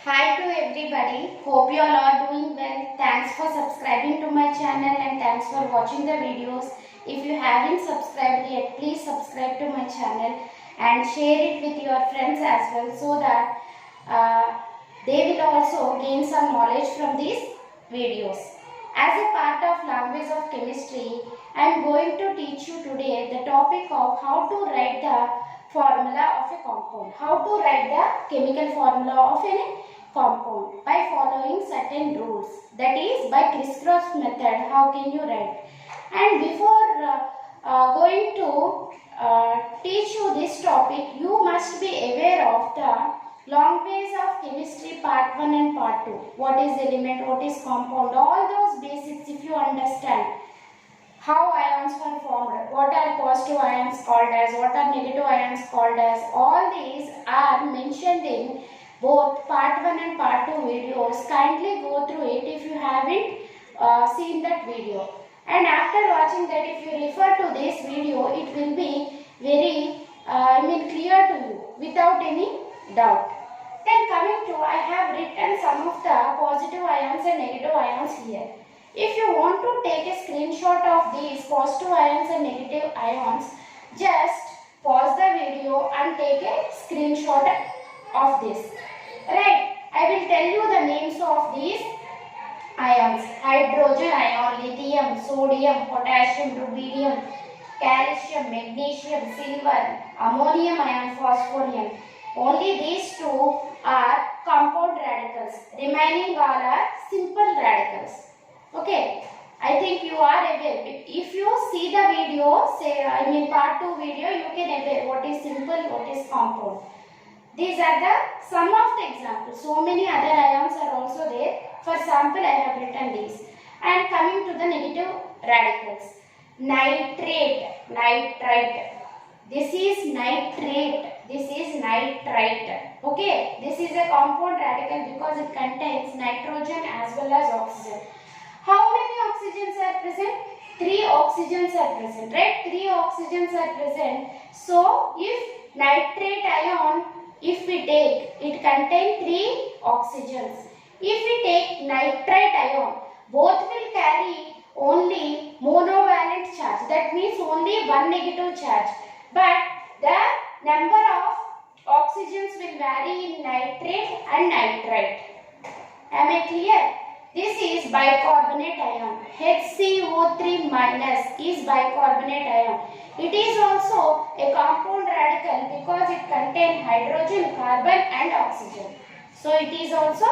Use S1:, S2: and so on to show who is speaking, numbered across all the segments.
S1: Hi to everybody. Hope you all are doing well. Thanks for subscribing to my channel and thanks for watching the videos. If you haven't subscribed yet, please subscribe to my channel and share it with your friends as well so that they will also gain some knowledge from these videos. As a part of language of chemistry, I am going to teach you today the topic of how to write the formula of a compound. How to write the chemical formula of a compound by following certain rules. That is by Crisscross method. How can you write? And before going to teach you this topic, you must be aware of the long ways of chemistry part 1 and part 2. What is element, what is compound, all those basics if you understand. How ions are formed, what are positive ions called as, what are negative ions called as, all these are mentioned in both part 1 and part 2 videos. Kindly go through it if you haven't seen that video. And after watching that, if you refer to this video, it will be very clear to you without any doubt. Then coming to, I have written some of the positive ions and negative ions here. If you want to take a screenshot of these positive ions and negative ions, just pause the video and take a screenshot of this. Right, I will tell you the names of these ions: hydrogen ion, lithium, sodium, potassium, rubidium, calcium, magnesium, silver, ammonium ion, phosphorium. Only these two are compound radicals. Remaining all are simple radicals. Okay, I think you are aware. If you see the video, part 2 video, you can aware what is simple, what is compound. These are the some of the examples. So many other ions are also there. For sample, I have written these. And coming to the negative radicals. Nitrate, nitrite. This is nitrate. This is nitrite. Okay, this is a compound radical because it contains nitrogen as well as oxygen. How many oxygens are present? 3 oxygens are present, right? 3 oxygens are present. So, if nitrate ion, if we take, it contains 3 oxygens. If we take nitrite ion, both will carry only monovalent charge. That means only one negative charge. But the number of oxygens will vary in nitrate and nitrite. Am I clear? This is bicarbonate ion. HCO3 minus is bicarbonate ion. It is also a compound radical because it contains hydrogen, carbon and oxygen. So it is also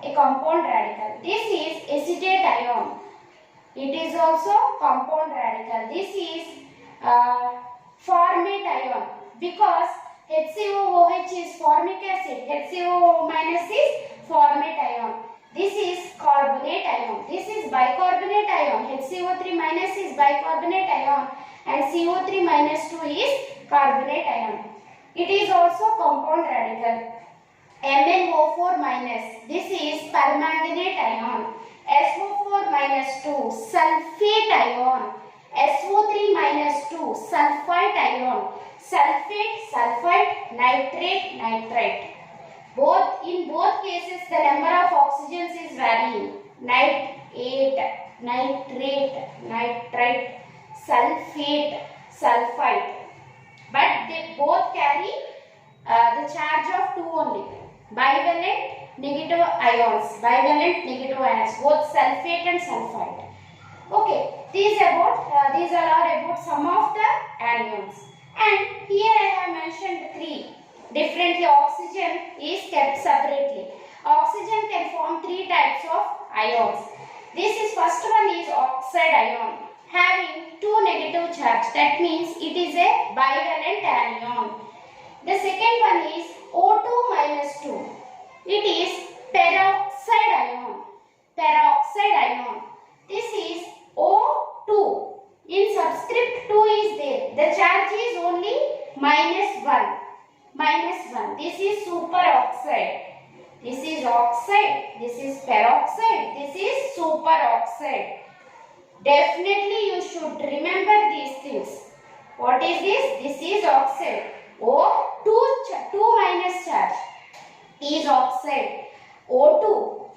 S1: a compound radical. This is acetate ion. It is also compound radical. This is formate ion because HCOOH is formic acid. HCO minus is formate ion. This is carbonate ion. This is bicarbonate ion. HCO3 minus is bicarbonate ion and CO3 minus 2 is carbonate ion. It is also compound radical. MnO4 minus. This is permanganate ion. SO4 minus 2 sulfate ion. SO3 minus 2 sulfite ion. Sulfate, sulfite, nitrate, nitrite. In both cases, the number of oxygens is varying. Nitrate, nitrate, nitrite, sulfate, sulfite. But they both carry the charge of 2 only. Bivalent negative ions. Bivalent negative ions. Both sulfate and sulfite. Okay. These are about some of the anions. And here I have mentioned 3. Differently, oxygen is kept separately. Oxygen can form 3 types of ions. First one is oxide ion having 2 negative charge. That means it is a bivalent anion. The second one is O2 minus 2. It is peroxide ion. Peroxide ion. This is O2. In subscript 2 is there. The charge is only minus 1. Minus 1. This is superoxide. This is oxide. This is peroxide. This is superoxide. Definitely you should remember these things. What is this? This is oxide. O2 minus charge is oxide. O2.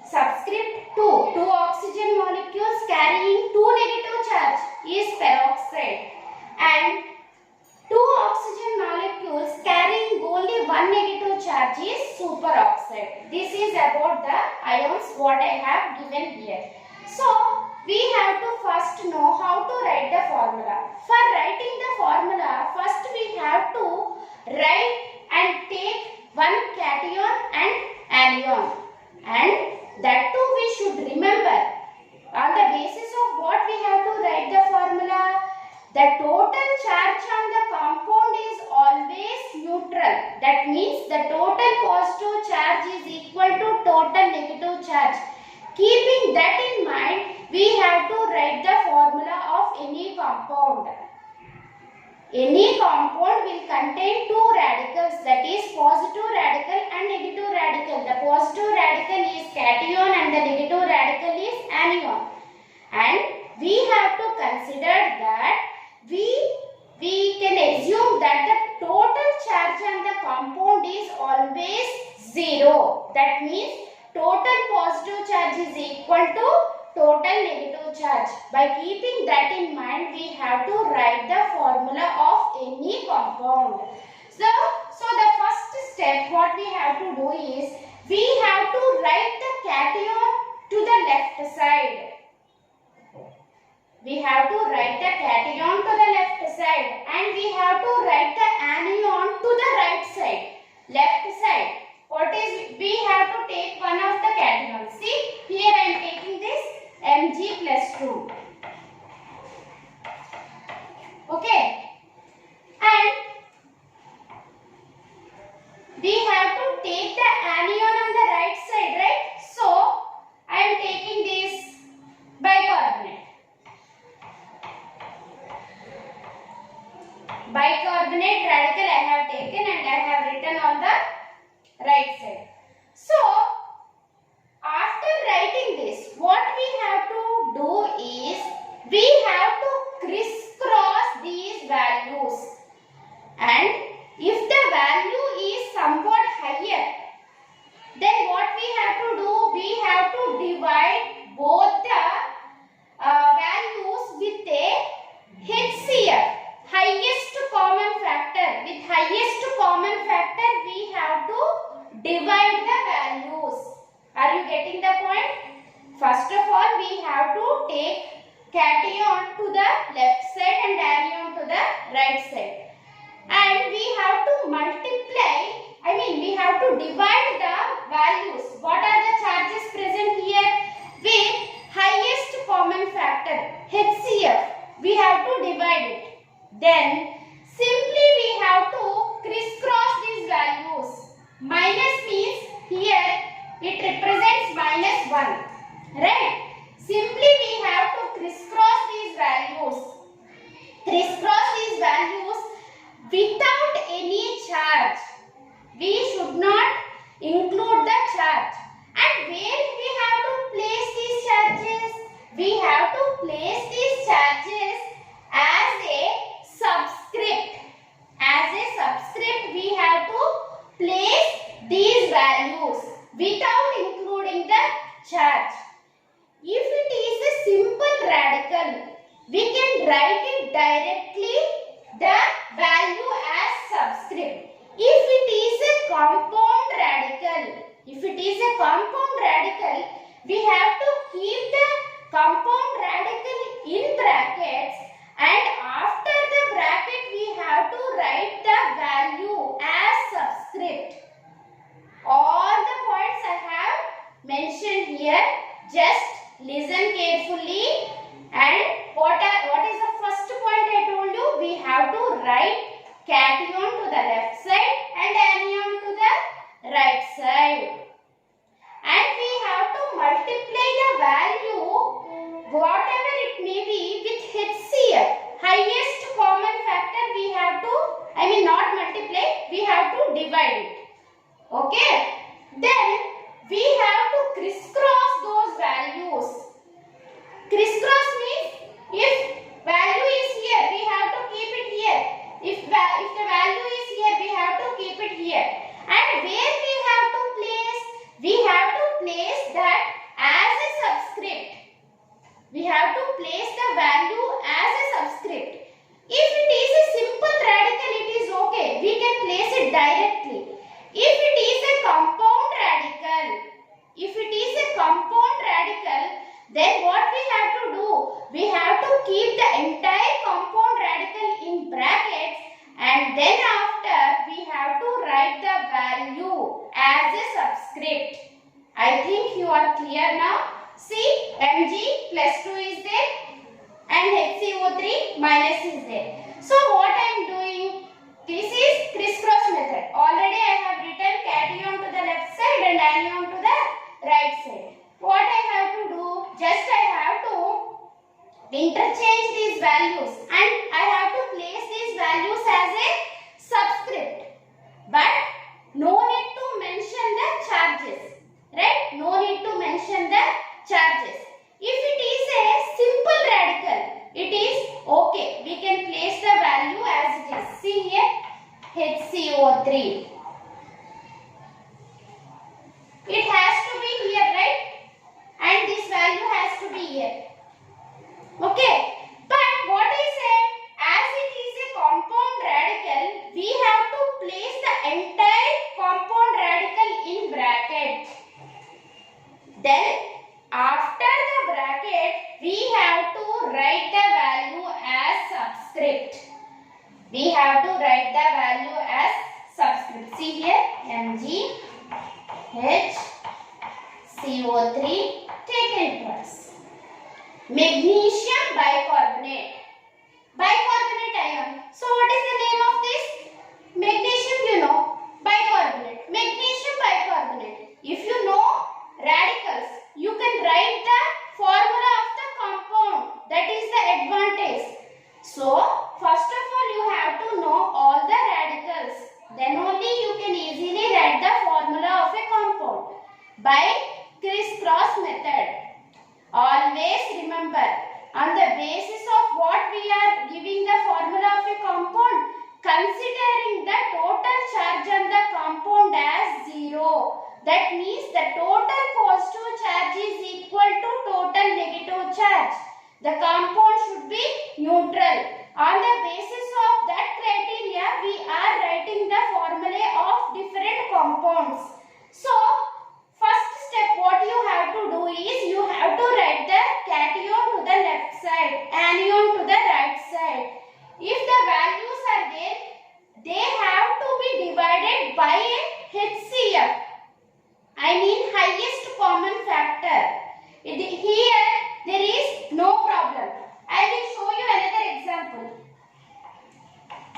S1: Subscript 2. Two oxygen molecules carrying 2 negative charge is peroxide. And two oxygen molecules carrying only 1 negative charge is superoxide. This is about the ions what I have given here. So, we have to first know how to write the formula. For writing the formula, first we have to write and take one cation and anion. And that too we should remember. On the basis of what we have to write the formula, the total charge on the compound is always neutral. That means the total positive charge is equal to total negative charge. Keeping that in mind, we have to write the formula of any compound. Any compound will contain two radicals, that is positive radical and negative radical. The positive radical is cation and the negative radical is anion. And we have to consider that we can assume that the total charge on the compound is always 0. That means total positive charge is equal to total negative charge. By keeping that in mind, we have to write the formula of any compound. So the first step what we have to do is, we have to write the cation to the left side. We have to write the cation to the left side, and we have to write the anion to the right side. Left side. What is, we have to take one of the cations. See, here I am taking this Mg plus 2. Okay. And we have to take the anion on the right side, right? So, I am taking this bicarbonate. Bicarbonate radical I have taken and I have written on the right side. So, after writing this, what we have to do is, we have to crisscross these values. And if the value is somewhat higher, then what we have to do, we have to divide both the values with a HCF. Highest common factor. With highest common factor, we have to divide the values. Are you getting the point? First of all, we have to take cation to the left side and anion to the right side. And we have to multiply, we have to divide the values. What are the charges present here? With highest common factor, HCF. We have to divide it. Then simply we have to crisscross these values. Minus means here it represents -1. Right? Simply we have to crisscross these values. Crisscross these values without any charge. We should not include the charge. And where we have to place these charges? We have to place these charges as a subscript. As a subscript, we have to place these values without including the charge. If it is a simple radical, we can write it directly the value as subscript. If it is a compound radical, we have to keep the compound radical in brackets, and after the bracket we have to write the value as subscript. All the points I have mentioned here, just listen carefully. And what is the first point I told you? We have to write cation to the left side and anion to the right side. And we have to multiply the value, whatever it may be, with HCF. Highest common factor we have to, not multiply, we have to divide it. Okay. Then we have to crisscross those values. Crisscross means if value is here, we have to keep it here. If the value is here, we have to keep it here. And where we have to place? We have to place the value as a subscript. I think you are clear now. See, Mg plus 2 is there and HCO3 minus is there. So what I am doing, this is crisscross method. Already I have written cation to the left side and anion to the right side. What I have to do, just I have to interchange these values and I have to place these values as a subscript. But no need to mention the charges. Right? No need to mention the charges. If it is a simple radical, it is okay. We can place the value as it is. See here, HCO3. It has to be here, right? And this value has to be here. Okay. But what I said, as it is a compound radical, we have to place the entire compound radical in bracket. Then after the bracket, we have to write the value as subscript. We have to write the value as subscript. See here, Mg, H, CO3 taken twice. Magnesium bicarbonate. Bicarbonate ion. So what is the name of this? Magnesium, you know. Bicarbonate. Magnesium bicarbonate. If you know radicals, you can write the formula of the compound. That is the advantage. So, first of all, you have to know all the radicals. Then only you can easily write the formula of a compound by Crisscross method. Always remember, on the basis of what we are giving the formula of a compound, considering the total charge on the compound as 0. That means the total positive charge is equal to total negative charge. The compound should be neutral. On the basis of that criteria, we are writing the formulae of different compounds. So, first step what you have to do is, you have to write the cation to the left side, anion to the right side. If the values are there, they have to be divided by a HCF. I mean highest common factor. Here there is no problem. I will show you another example.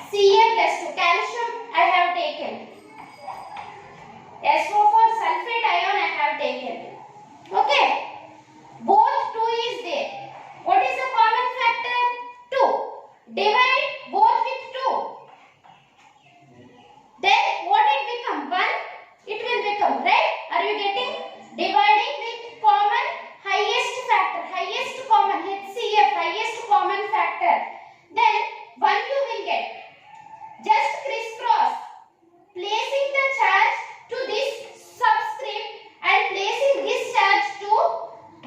S1: Ca plus 2 calcium I have taken. SO4 sulfate ion I have taken. Okay. Both 2 is there. What is the common factor? 2. Divide both with 2. Then what it become? 1. It will become, right? Are you getting? Dividing with common highest factor, highest common, HCF, highest common factor. Then 1 you will get. Just crisscross. Placing the charge to this subscript and placing this charge to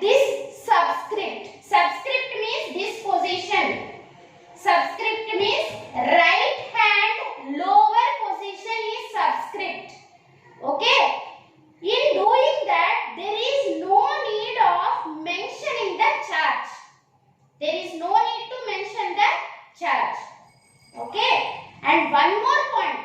S1: this subscript. Subscript means this position. Subscript means right hand lower position is subscript. Okay. In doing that, there is no need of mentioning the charge. There is no need to mention the charge. Okay. And one more point.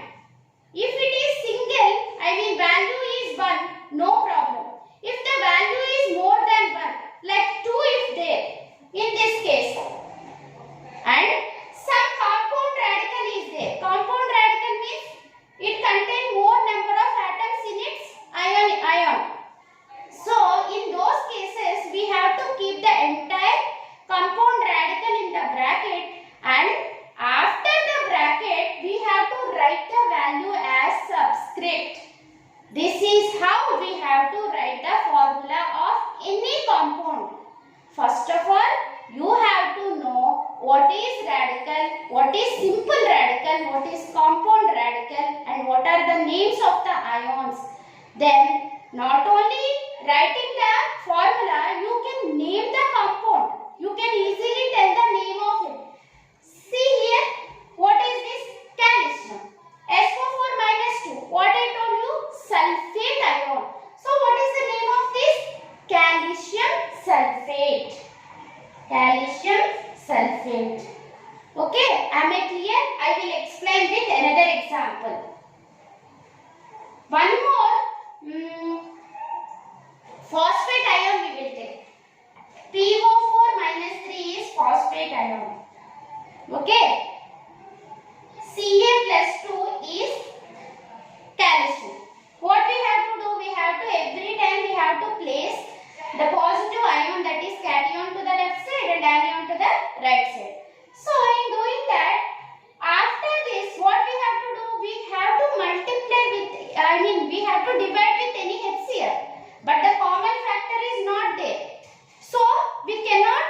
S1: If it is single, I mean value is 1, no problem. If the value is more than 1, like 2 if there, in this case. And some compound radical is there. Compound radical means it contains more number of atoms in its ion. So, in those cases, we have to keep the entire compound radical in the bracket, and after the bracket, we have to write the value as subscript. This is how we have to write the formula of any compound. First of all, you have to know what is radical, what is simple radical, what is compound radical, and what are the names of the ions. Then, not only writing the formula, you can name the compound. You can easily tell the name of it. See here, what is this? Calcium. SO4 minus 2. What I told you? Sulfate ion. So, what is the name of this? Calcium sulfate. Calcium sulfate. Okay, am I clear? I will explain with another example. we have to divide with any HCl, but the common factor is not there. So we cannot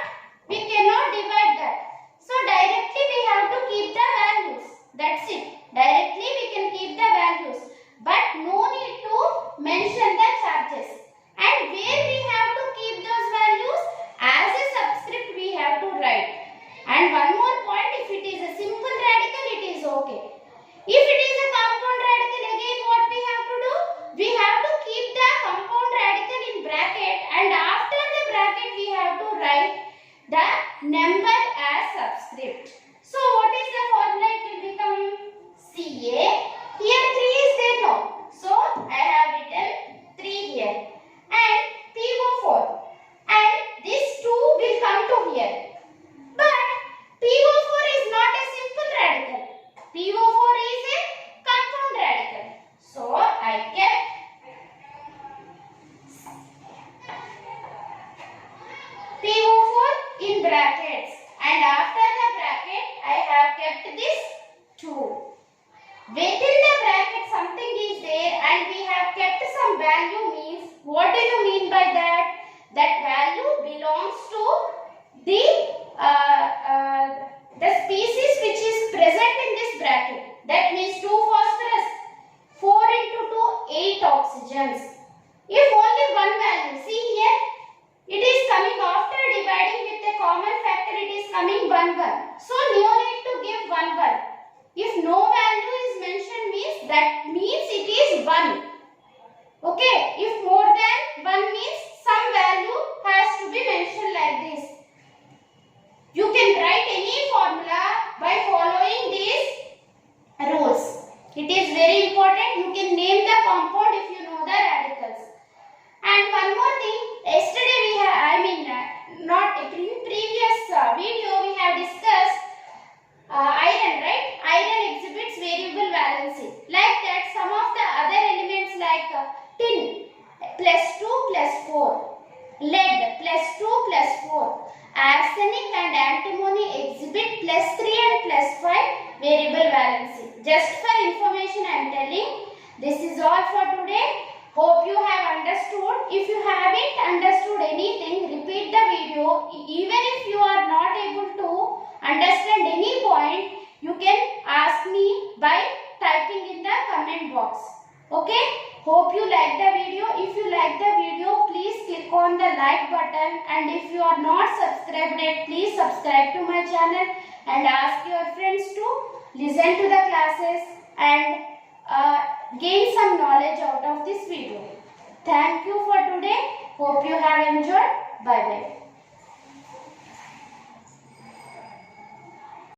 S1: divide that. So directly we have to keep the values. That's it. Directly we can keep the values, but no need to mention the charges. And where we have to keep those values? As a subscript we have to write. And one more point, if it is a simple radical, it is okay. If it is a compound radical, again what we have to do? We have to keep the compound radical in bracket, and after the bracket we have to write the number as subscript. So what is the formula? It will become Ca. Here 3 is there now. So I have written 3 here. And PO4. And this 2 will come to here. But PO4 is not a simple radical. PO4 is a compound radical. So I kept PO4 in brackets, and after the bracket I have kept this 2. Within the bracket something is there and we have kept some value means, what do you mean by that? That value belongs to the species which is present in this bracket. That means 2 phosphorus, 4 into 2, 8 oxygens. If only one value, see here, it is coming after dividing with a common factor, it is coming 1, 1. So no need to give 1, 1. If no value is mentioned means, that means it is 1. Okay, if more than 1 means some value has to be mentioned like this. You can write any formula by following these rules. It is very important. You can name the compound if you know the radicals. And one more thing, yesterday we have, not in previous video we have discussed iron, right? Iron exhibits variable valency. Like that, some of the other elements like tin +2 +4, lead +2 +4, arsenic and antimony exhibit +3 and +5 variable valency. Just for information I am telling. This is all for today. Hope you have understood. If you haven't understood anything, repeat the video. Even if you are not able to understand any point, you can ask me by typing in the comment box. Okay? Hope you like the video. If you like the video, please click on the like button. And if you are not subscribed yet, please subscribe to my channel and ask your friends to listen to the classes and gain some knowledge out of this video. Thank you for today. Hope you have enjoyed. Bye bye.